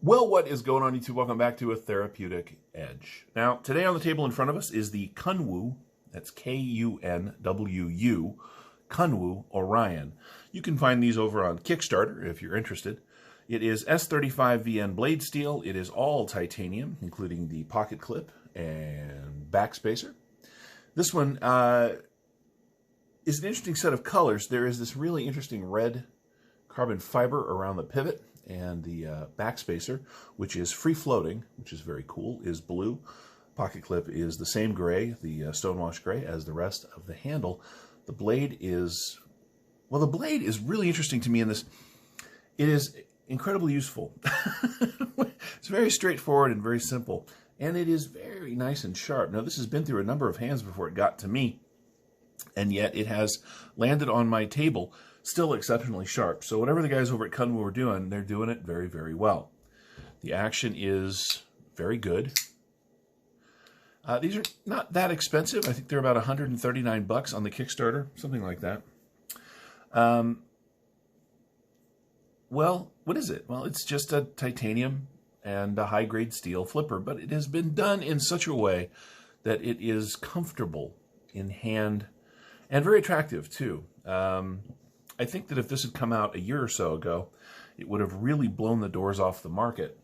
Well, what is going on, YouTube? Welcome back to A Therapeutic Edge. Now, today on the table in front of us is the Kunwu, that's Kunwu, Kunwu Orion. You can find these over on Kickstarter if you're interested. It is S35VN blade steel. It is all titanium, including the pocket clip and backspacer. This one is an interesting set of colors. There is this really interesting red carbon fiber around the pivot, and the backspacer, which is free-floating, which is very cool, is blue. Pocket clip is the same gray, the stonewash gray, as the rest of the handle. The blade is, well, the blade is really interesting to me in this. It is incredibly useful. It's very straightforward and very simple, and it is very nice and sharp. Now, this has been through a number of hands before it got to me, and yet it has landed on my table still exceptionally sharp. So whatever the guys over at Kunwu are doing, they're doing it very, very well. The action is very good. These are not that expensive. I think they're about 139 bucks on the Kickstarter, something like that. Well, what is it? Well, it's just a titanium and a high-grade steel flipper, but it has been done in such a way that it is comfortable in hand and very attractive, too. I think that if this had come out a year or so ago, it would have really blown the doors off the market.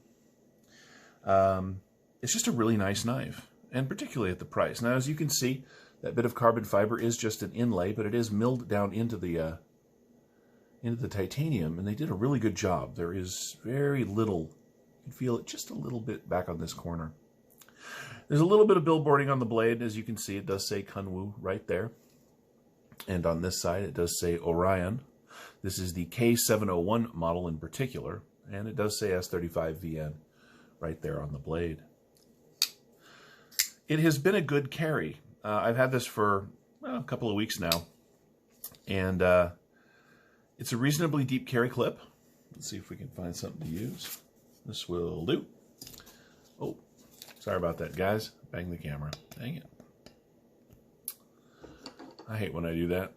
It's just a really nice knife, and particularly at the price. Now, as you can see, that bit of carbon fiber is just an inlay, but it is milled down into the titanium, and they did a really good job. There is very little. You can feel it just a little bit back on this corner. There's a little bit of billboarding on the blade. As you can see, it does say Kunwu right there. And on this side, it does say Orion. This is the K701 model in particular, and it does say S35VN right there on the blade. It has been a good carry. I've had this for a couple of weeks now, and it's a reasonably deep carry clip. Let's see if we can find something to use. This will do. Oh, sorry about that, guys. Bang the camera. Dang it. I hate when I do that.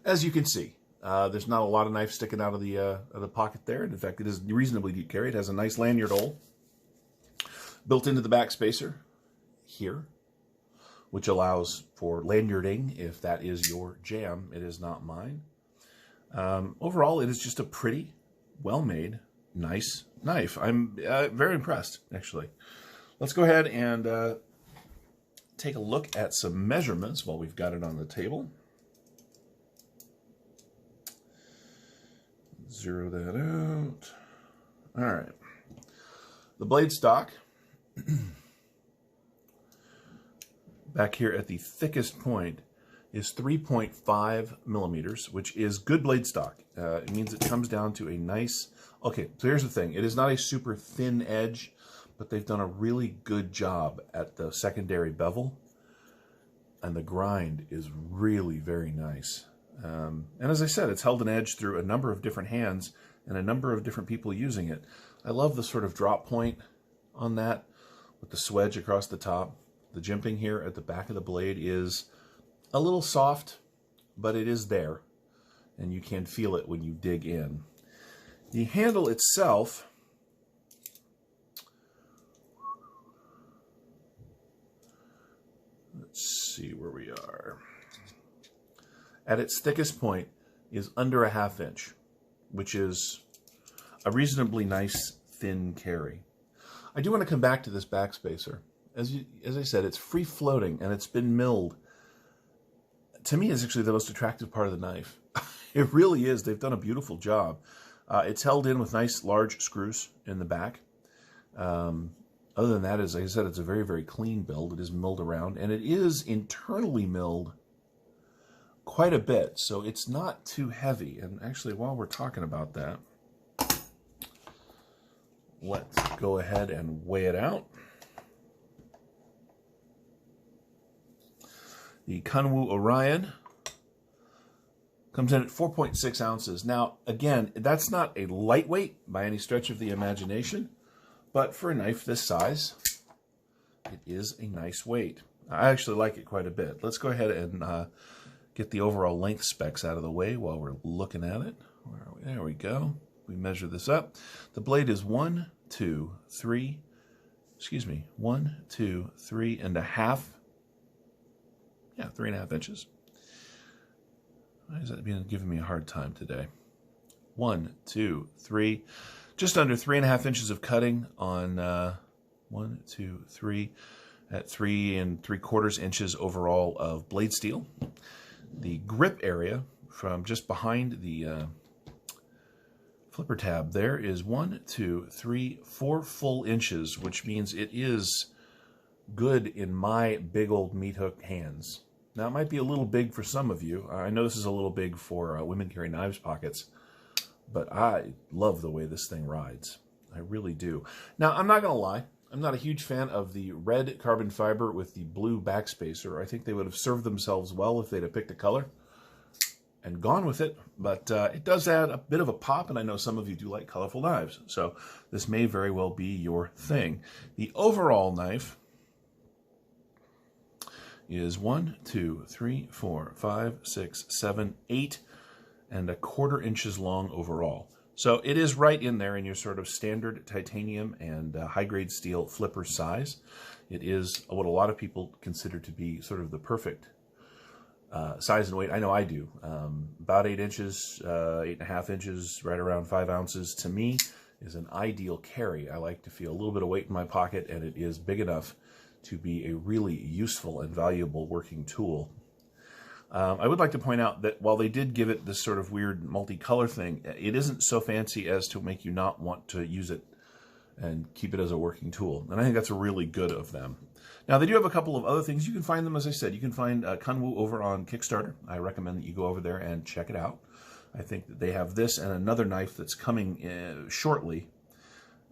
As you can see, there's not a lot of knife sticking out of the pocket there. And in fact, it is reasonably deep carry. It has a nice lanyard hole built into the backspacer here, which allows for lanyarding if that is your jam. It is not mine. Overall, it is just a pretty, well-made, nice knife. I'm very impressed, actually. Let's go ahead and take a look at some measurements while we've got it on the table. Zero that out. All right. The blade stock, back here at the thickest point, is 3.5 millimeters, which is good blade stock. It means it comes down to a nice... Okay, so here's the thing. It is not a super thin edge, but they've done a really good job at the secondary bevel, and the grind is really very nice. And as I said, it's held an edge through a number of different hands and a number of different people using it. I love the sort of drop point on that with the swedge across the top. The jimping here at the back of the blade is a little soft, but it is there, and you can feel it when you dig in. The handle itself... Let's see where we are. At its thickest point is under a ½ inch, which is a reasonably nice thin carry. I do want to come back to this backspacer. As I said, it's free floating and it's been milled. To me, it's actually the most attractive part of the knife. It really is. They've done a beautiful job. It's held in with nice large screws in the back. Other than that, as I said, it's a very, very clean build. It is milled around, and it is internally milled quite a bit, so it's not too heavy. And actually, while we're talking about that, let's go ahead and weigh it out. The Kunwu Orion comes in at 4.6 ounces. Now, again, that's not a lightweight by any stretch of the imagination, but for a knife this size, it is a nice weight. I actually like it quite a bit. Let's go ahead and get the overall length specs out of the way while we're looking at it. There we go. we measure this up. The blade is 1, 2, 3, 1, 2, 3.5. Yeah, 3.5 inches. Why is that giving me a hard time today? 1, 2, 3, just under 3.5 inches of cutting on 1, 2, 3, at 3 3/4 inches overall of blade steel. The grip area from just behind the flipper tab there is 1, 2, 3, 4 full inches, which means it is good in my big old meat hook hands. Now, it might be a little big for some of you. I know this is a little big for women carry knives pockets, but I love the way this thing rides. I really do. Now, I'm not going to lie. I'm not a huge fan of the red carbon fiber with the blue backspacer. I think they would have served themselves well if they'd have picked a color and gone with it, but it does add a bit of a pop, and I know some of you do like colorful knives, so this may very well be your thing. The overall knife is 1, 2, 3, 4, 5, 6, 7, 8.25 inches long overall. So it is right in there in your sort of standard titanium and high-grade steel flipper size. It is what a lot of people consider to be sort of the perfect size and weight. I know I do. About 8 inches, 8.5 inches, right around 5 ounces, to me, is an ideal carry. I like to feel a little bit of weight in my pocket, and it is big enough to be a really useful and valuable working tool. I would like to point out that while they did give it this sort of weird multicolor thing, it isn't so fancy as to make you not want to use it and keep it as a working tool. And I think that's really good of them. Now, they do have a couple of other things. You can find them, as I said, you can find Kunwu over on Kickstarter. I recommend that you go over there and check it out. I think that they have this and another knife that's coming shortly.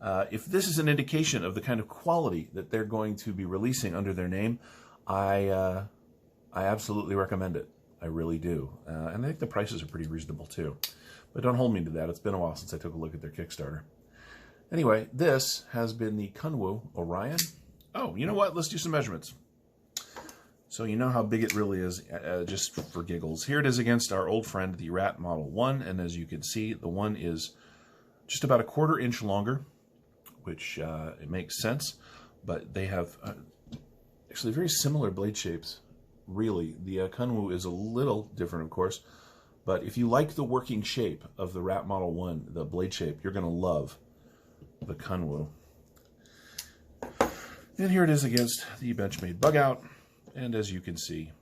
If this is an indication of the kind of quality that they're going to be releasing under their name, I absolutely recommend it. I really do. And I think the prices are pretty reasonable too. But don't hold me to that. It's been a while since I took a look at their Kickstarter. Anyway, this has been the Kunwu Orion. Oh, you know what? Let's do some measurements. So you know how big it really is, just for giggles. Here it is against our old friend, the Rat Model 1. And as you can see, the one is just about 1/4 inch longer, which it makes sense. But they have actually very similar blade shapes. Really, the Kunwu is a little different, of course, but if you like the working shape of the Rat Model 1, the blade shape, you're going to love the Kunwu. And here it is against the Benchmade Bug Out, and as you can see,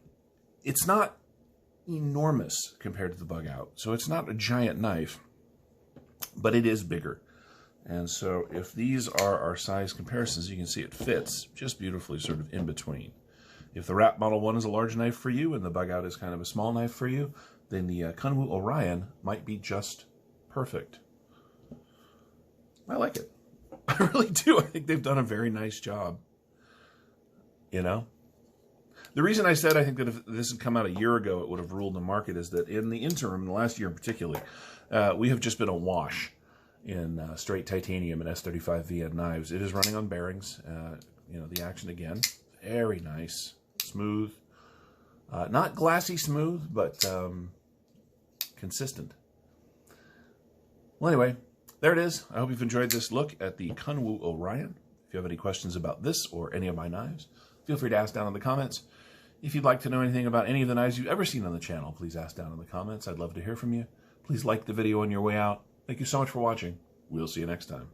it's not enormous compared to the Bug Out, so it's not a giant knife, but it is bigger. And so if these are our size comparisons, you can see it fits just beautifully sort of in between. If the Rat Model 1 is a large knife for you and the Bug Out is kind of a small knife for you, then the Kunwu Orion might be just perfect. I like it. I really do. I think they've done a very nice job. You know? The reason I said I think that if this had come out a year ago, it would have ruled the market is that in the interim, the last year in particular, we have just been awash in straight titanium and S35 VN knives. It is running on bearings. You know, the action again. Very nice. Smooth. Not glassy smooth, but consistent. Well, anyway, there it is. I hope you've enjoyed this look at the Kunwu Orion. If you have any questions about this or any of my knives, feel free to ask down in the comments. If you'd like to know anything about any of the knives you've ever seen on the channel, please ask down in the comments. I'd love to hear from you. Please like the video on your way out. Thank you so much for watching. We'll see you next time.